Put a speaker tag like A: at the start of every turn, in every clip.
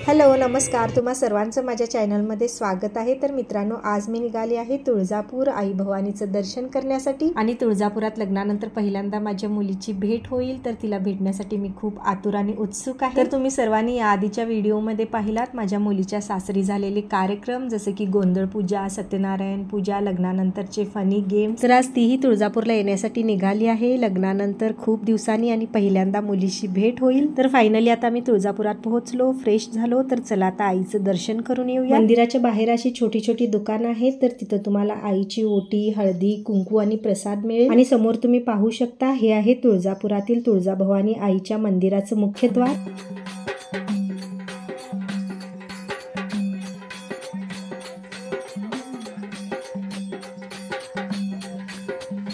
A: Hello नमस्कार, तुम्हा सर्वांचं माझ्या चॅनलमध्ये स्वागत आहे। तर मित्रांनो, आज मी निघाली आहे तुळजापूर आई भवानीचं दर्शन करण्यासाठी आणि तुळजापुरात लग्नानंतर पहिल्यांदा माझ्या मुलीची भेट होईल, तर तिला भेटण्यासाठी मी खूप आतुराने उत्सुक आहे। तर तुम्ही सर्वांनी या आधीच्या व्हिडिओमध्ये पाहिलात माझ्या मुलीच्या सासरी झालेले कार्यक्रम, जसे की गोंधळ पूजा, सत्यनारायण पूजा, लग्नानंतरचे फनी गेम। तर आज तीही तुळजापूरला येण्यासाठी निघाली आहे लग्नानंतर खूप दिवसांनी आणि पहिल्यांदा मुलीशी भेट होईल। तर फायनली आता मी तुळजापुरात पोहोचलो, फ्रेश झालो। तर चला आता आईचं दर्शन करून येऊया। मंदिराच्या बाहेर अशी छोटी छोटी दुकानं आहेत, तर तिथं तुम्हाला आईची ओटी, हळदी, कुंकू आणि प्रसाद मिळेल। आणि समोर तुम्ही पाहू शकता, हे आहे तुळजापुरातील तुळजाभवानी आईच्या मंदिराचं मुख्य द्वार।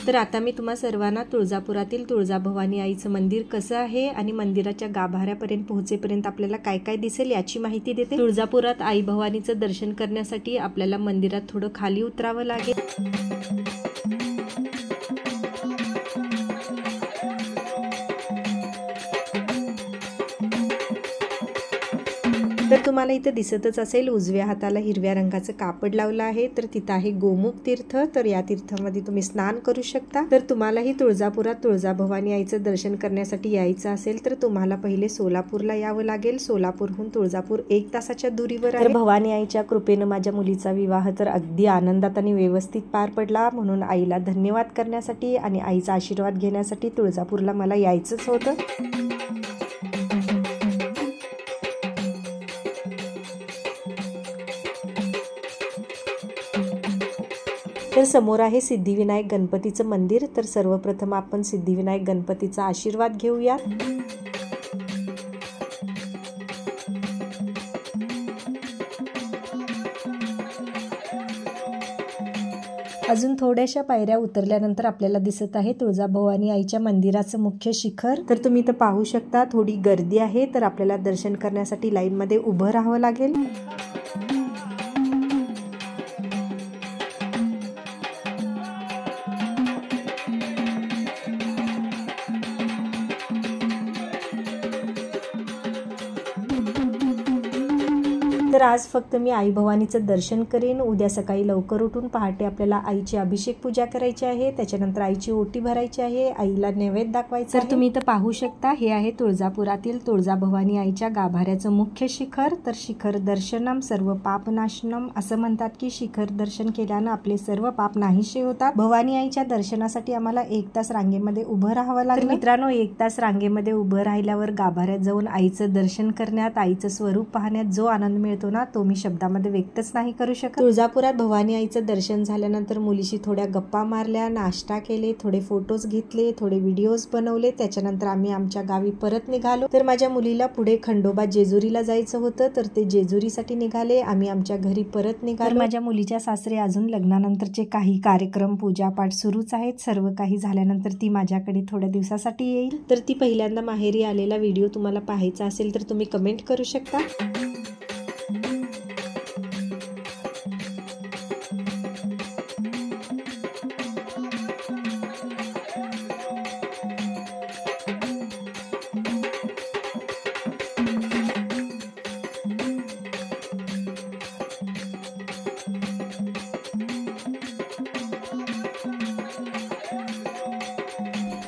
A: तर आता मी तुम्हा सर्वांना तुळजापुरातील तुळजाभवानी आईचं मंदिर कसं आहे आणि मंदिराच्या गाभाऱ्यापर्यंत पोहोचेपर्यंत आपल्याला काय काय दिसेल याची माहिती देते। तुळजापुरात आई भवानीचं दर्शन करण्यासाठी आपल्याला मंदिरात थोडं खाली उतरावं लागेल। तर तुम्हाला इथं दिसतच असेल, उजव्या हाताला हिरव्या रंगाचं कापड लावलं आहे, तर तिथं आहे गोमुख तीर्थ। तर या तीर्थामध्ये तुम्ही स्नान करू शकता। तर तुम्हालाही तुळजापुरात तुळजाभवानी आईचं दर्शन करण्यासाठी यायचं असेल तर तुम्हाला पहिले सोलापूरला यावं लागेल। सोलापूरहून तुळजापूर 1 तासाच्या दूरीवर आहे। तर भवानी आईच्या कृपेनं माझ्या मुलीचा विवाह तर अगदी आनंदात आणि व्यवस्थित पार पडला, म्हणून आईला धन्यवाद करण्यासाठी आणि आईचा आशीर्वाद घेण्यासाठी तुळजापूरला मला यायचंच होतं। तर समोर आहे सिद्धिविनायक गणपतीचं मंदिर। तर सर्वप्रथम आपण सिद्धिविनायक गणपतीचा आशीर्वाद घेऊया। अजून थोड्याशा पायऱ्या उतरल्यानंतर आपल्याला दिसत आहे तुळजाभवानी आईच्या मंदिराचं मुख्य शिखर। तर तुम्ही इथं पाहू शकता, थोडी गर्दी आहे, तर आपल्याला दर्शन करण्यासाठी लाईन मध्ये उभं राहावं लागेल। तर आज फक्त मी आई भवानीचं दर्शन करेन। उद्या सकाळी लवकर उठून पहाटे आपल्याला आईची अभिषेक पूजा करायची आहे, त्याच्यानंतर आईची ओटी भरायची आहे, आईला नैवेद्य दाखवायचा। तर तुम्ही इथं पाहू शकता, हे आहे तुळजापुरातील तुळजाभवानी आईच्या गाभाऱ्याचं मुख्य शिखर। तर शिखर दर्शनम सर्व पापनाशनम असं म्हणतात की शिखर दर्शन केल्यानं आपले सर्व पाप नाहीसे होतात। भवानी आईच्या दर्शनासाठी आम्हाला 1 तास रांगेमध्ये उभं राहावं लागलं। मित्रांनो, 1 तास रांगेमध्ये उभं राहिल्यावर गाभाऱ्यात जाऊन आईचं दर्शन करण्यात, आईचं स्वरूप पाहण्यात जो आनंद मिळतो ना, तो मी शब्दामध्ये व्यक्तच नाही करू शकत। तुळजापुरात भवानी आईचं दर्शन झाल्यानंतर मुलीशी थोड्या गप्पा मारल्या, नाश्ता केले, थोडे फोटोज घेतले, थोडे व्हिडिओज बनवले। त्याच्यानंतर आम्ही आमच्या गावी परत निघालो। तर माझ्या मुलीला पुढे खंडोबा जेजुरीला जायचं होतं, तर ते जेजुरीसाठी निघाले। आम्ही आमच्या घरी परत निघालो। माझ्या मुलीच्या सासरे अजून लग्नानंतरचे काही कार्यक्रम, पूजापाठ सुरूच आहेत। सर्व काही झाल्यानंतर ती माझ्याकडे थोड्या दिवसासाठी येईल। तर ती पहिल्यांदा माहेरी आलेला व्हिडिओ तुम्हाला पाहायचा असेल तर तुम्ही कमेंट करू शकता।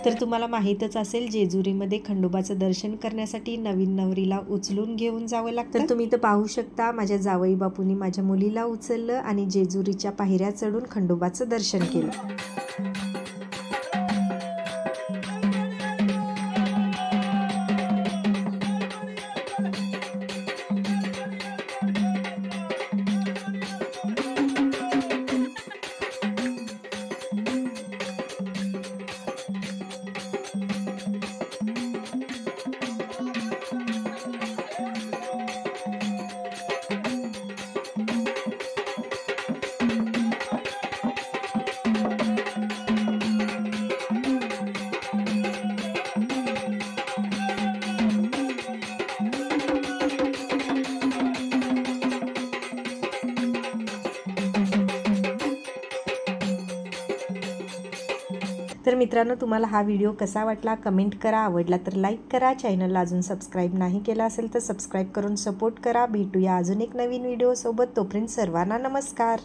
A: तर तुम्हाला माहीतच असेल, जेजुरीमध्ये खंडोबाचं दर्शन करण्यासाठी नवीन नवरीला उचलून घेऊन जावं लागतं। तर तुम्ही इथं पाहू शकता, माझ्या जावई बापूंनी माझ्या मुलीला उचललं आणि जेजुरीच्या पायऱ्या चढून खंडोबाचं दर्शन केलं। तर मित्रांनो, तुम्हाला हा व्हिडिओ कसा वाटला कमेंट करा, आवडला तर लाईक करा, चॅनलला अजून सबस्क्राईब नाही केला असेल तर सबस्क्राईब करून सपोर्ट करा। भेटूया अजून एक नवीन व्हिडिओ सोबत, तोपर्यंत सर्वांना नमस्कार।